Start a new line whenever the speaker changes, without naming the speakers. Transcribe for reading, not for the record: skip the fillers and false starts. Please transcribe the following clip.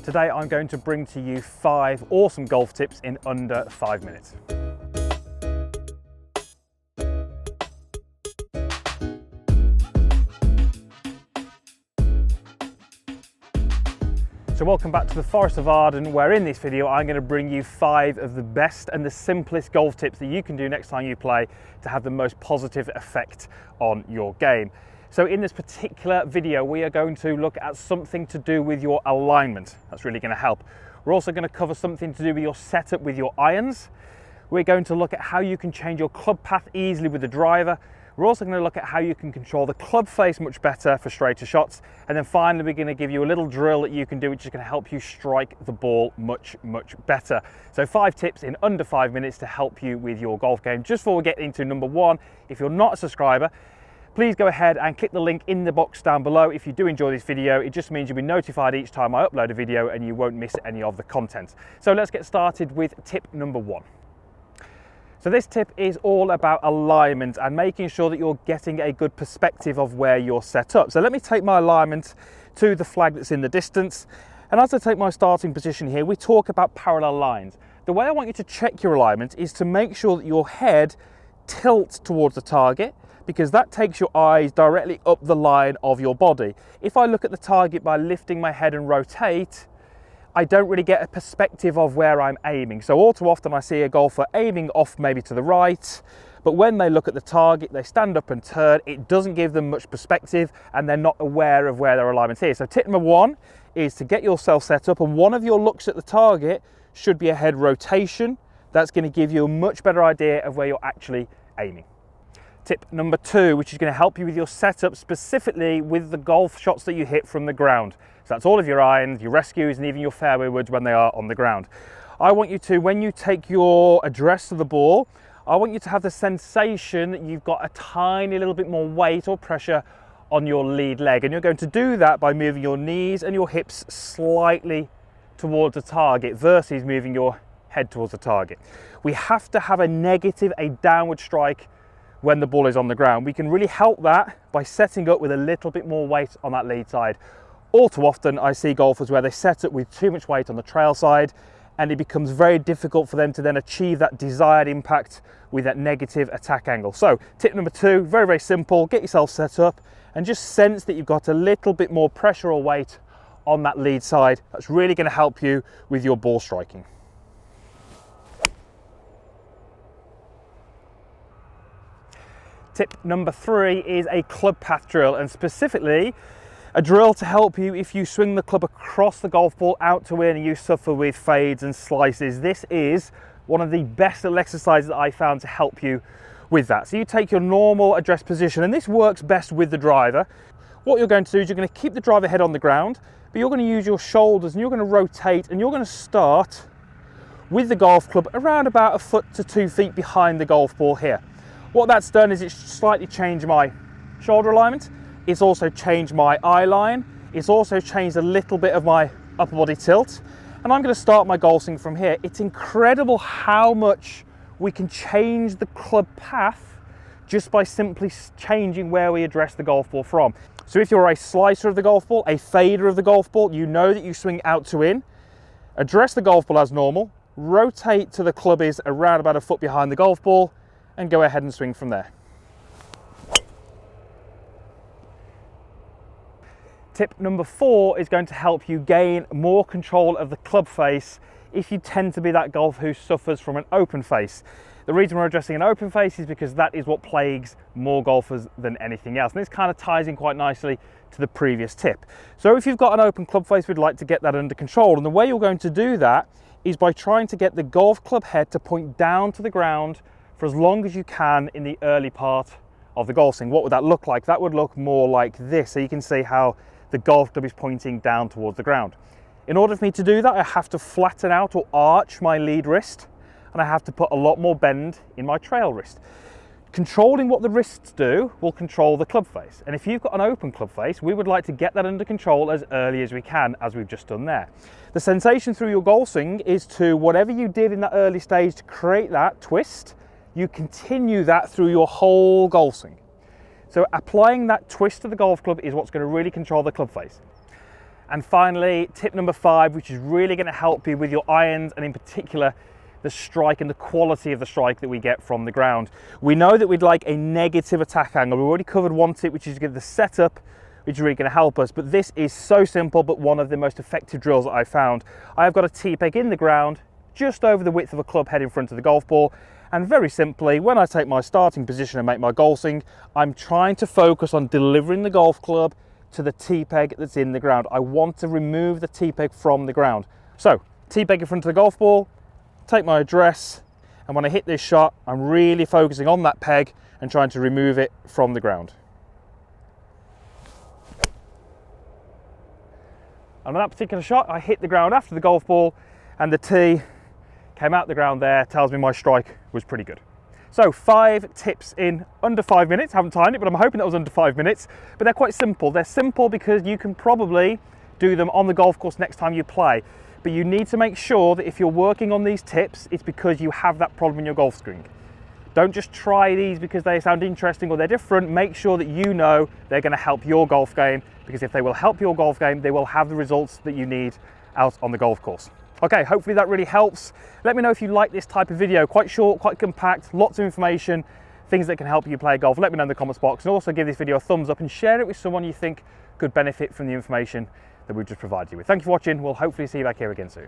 Today I'm going to bring to you 5 awesome golf tips in under 5 minutes. So welcome back to the Forest of Arden, where in this video I'm going to bring you 5 of the best and the simplest golf tips that you can do next time you play to have the most positive effect on your game. So in this particular video, we are going to look at something to do with your alignment. That's really going to help. We're also going to cover something to do with your setup with your irons. We're going to look at how you can change your club path easily with the driver. We're also going to look at how you can control the club face much better for straighter shots. And then finally, we're going to give you a little drill that you can do, which is going to help you strike the ball much better. So 5 tips in under 5 minutes to help you with your golf game. Just before we get into number 1, if you're not a subscriber, please go ahead and click the link in the box down below. If you do enjoy this video, it just means you'll be notified each time I upload a video and you won't miss any of the content. So let's get started with tip number 1. So this tip is all about alignment and making sure that you're getting a good perspective of where you're set up. So let me take my alignment to the flag that's in the distance. And as I take my starting position here, we talk about parallel lines. The way I want you to check your alignment is to make sure that your head tilts towards the target, because that takes your eyes directly up the line of your body. If I look at the target by lifting my head and rotate, I don't really get a perspective of where I'm aiming. So all too often I see a golfer aiming off maybe to the right, but when they look at the target, they stand up and turn. It doesn't give them much perspective and they're not aware of where their alignment is. So tip number 1 is to get yourself set up, and one of your looks at the target should be a head rotation. That's going to give you a much better idea of where you're actually aiming. Tip number 2, which is going to help you with your setup, specifically with the golf shots that you hit from the ground. So that's all of your irons, your rescues, and even your fairway woods when they are on the ground. I want you to, when you take your address to the ball, I want you to have the sensation that you've got a tiny little bit more weight or pressure on your lead leg. And you're going to do that by moving your knees and your hips slightly towards the target versus moving your head towards the target. We have to have a negative, a downward strike when the ball is on the ground. We can really help that by setting up with a little bit more weight on that lead side. All too often I see golfers where they set up with too much weight on the trail side, and it becomes very difficult for them to then achieve that desired impact with that negative attack angle. So tip number 2, very simple. Get yourself set up and just sense that you've got a little bit more pressure or weight on that lead side. That's really going to help you with your ball striking. Tip number 3 is a club path drill, and specifically a drill to help you if you swing the club across the golf ball out to in and you suffer with fades and slices. This is one of the best little exercises that I found to help you with that. So you take your normal address position, and this works best with the driver. What you're going to do is you're going to keep the driver head on the ground, but you're going to use your shoulders and you're going to rotate, and you're going to start with the golf club around about 1 foot to 2 feet behind the golf ball here. What that's done is it's slightly changed my shoulder alignment. It's also changed my eye line. It's also changed a little bit of my upper body tilt. And I'm going to start my golf swing from here. It's incredible how much we can change the club path just by simply changing where we address the golf ball from. So if you're a slicer of the golf ball, a fader of the golf ball, you know that you swing out to in, address the golf ball as normal, rotate to the club is around about 1 foot behind the golf ball, and go ahead and swing from there. Tip number 4 is going to help you gain more control of the club face if you tend to be that golfer who suffers from an open face. The reason we're addressing an open face is because that is what plagues more golfers than anything else. And this kind of ties in quite nicely to the previous tip. So if you've got an open club face, we'd like to get that under control. And the way you're going to do that is by trying to get the golf club head to point down to the ground for as long as you can in the early part of the golf swing. What would that look like? That would look more like this. So you can see how the golf club is pointing down towards the ground. In order for me to do that, I have to flatten out or arch my lead wrist, and I have to put a lot more bend in my trail wrist. Controlling what the wrists do will control the club face. And if you've got an open club face, we would like to get that under control as early as we can, as we've just done there. The sensation through your golf swing is to, whatever you did in that early stage to create that twist, you continue that through your whole golf swing. So applying that twist to the golf club is what's going to really control the club face. And finally, tip number 5, which is really going to help you with your irons, and in particular the strike and the quality of the strike that we get from the ground. We know that we'd like a negative attack angle. We've already covered one tip, which is the setup, which is really going to help us, but this is so simple, but one of the most effective drills that I found. I have got a T-peg in the ground, just over the width of a club head in front of the golf ball, and very simply, when I take my starting position and make my golf swing, I'm trying to focus on delivering the golf club to the T-peg that's in the ground. I want to remove the T-peg from the ground. So, T-peg in front of the golf ball, take my address, and when I hit this shot, I'm really focusing on that peg and trying to remove it from the ground. And on that particular shot, I hit the ground after the golf ball, and the tee came out the ground there, tells me my strike was pretty good. So 5 tips in under 5 minutes. Haven't timed it, but I'm hoping that was under 5 minutes. But they're quite simple. They're simple because you can probably do them on the golf course next time you play. But you need to make sure that if you're working on these tips, it's because you have that problem in your golf swing. Don't just try these because they sound interesting or they're different. Make sure that you know they're going to help your golf game, because if they will help your golf game, they will have the results that you need out on the golf course. Okay, hopefully that really helps. Let me know if you like this type of video. Quite short, quite compact, lots of information, things that can help you play golf. Let me know in the comments box, and also give this video a thumbs up and share it with someone you think could benefit from the information that we've just provided you with. Thank you for watching. We'll hopefully see you back here again soon.